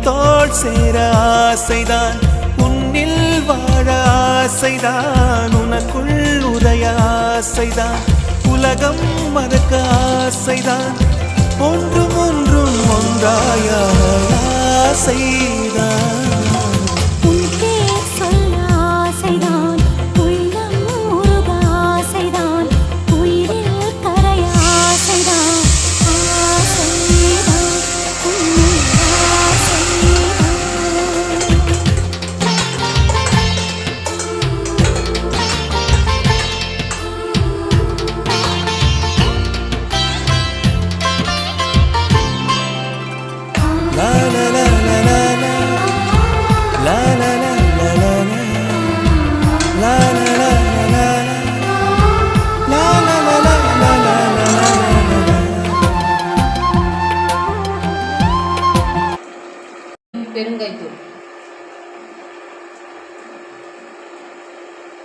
தோள் சேர ஆசைதான், உன்னில் வாழ ஆசைதான், உனக்குள் உதய ஆசைதான், உலகம் மறக்க ஆசைதான், ஒன்றும் ஒன்றும் ஒன்றாய ஆசைதான்.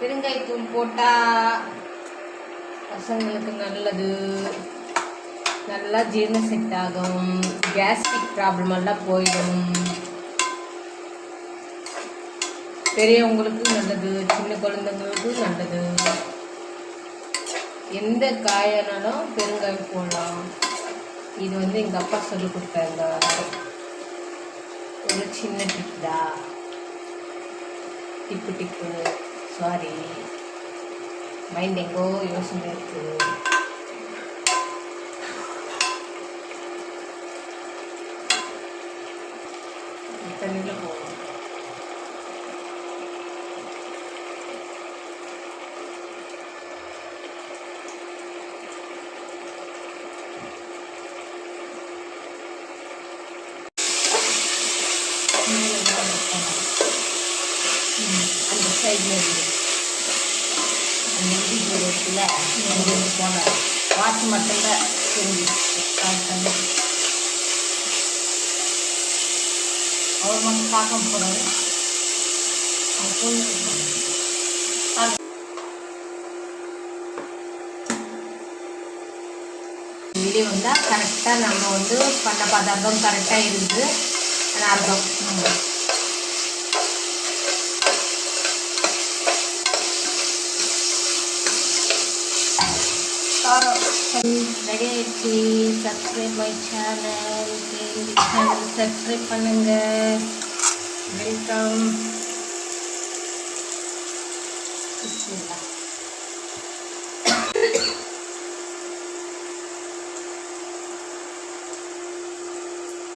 பெருங்காயத்தூள் போட்டால் பசங்களுக்கு நல்லது, நல்லா ஜீரண செட் ஆகும், கேஸ்ட்ரிக் ப்ராப்ளம் எல்லாம் போயிடும், பெரியவங்களுக்கும் நல்லது, சின்ன குழந்தைங்களுக்கும் நல்லது. எந்த காயனாலும் பெருங்காயம் போடலாம். இது எங்கள் அப்பா சொல்லி கொடுத்தாங்க, ஒரு சின்ன டிப் தான். டிப்பு சாரி, மைண்ட் எங்கோ யோசனை இருக்கு. தண்ணியில் போகணும். அந்த சைடில் இருந்து அந்த இடி இருக்குல்ல, இங்கேருந்து போன வாட்ச் மட்டும்தான் செஞ்சு அவர் மட்டும் பார்க்க போகிறாரு. வீடியோ வந்தால் கரெக்டாக நம்ம பண்ண பதார்த்தம் கரெக்டாக இருக்குது அர்த்தம். ரெடி ஆயிடுச்சு. சப்ஸ்கிரைப் மை சேனல், சப்ஸ்கிரைப் பண்ணுங்க. வெல்கம்.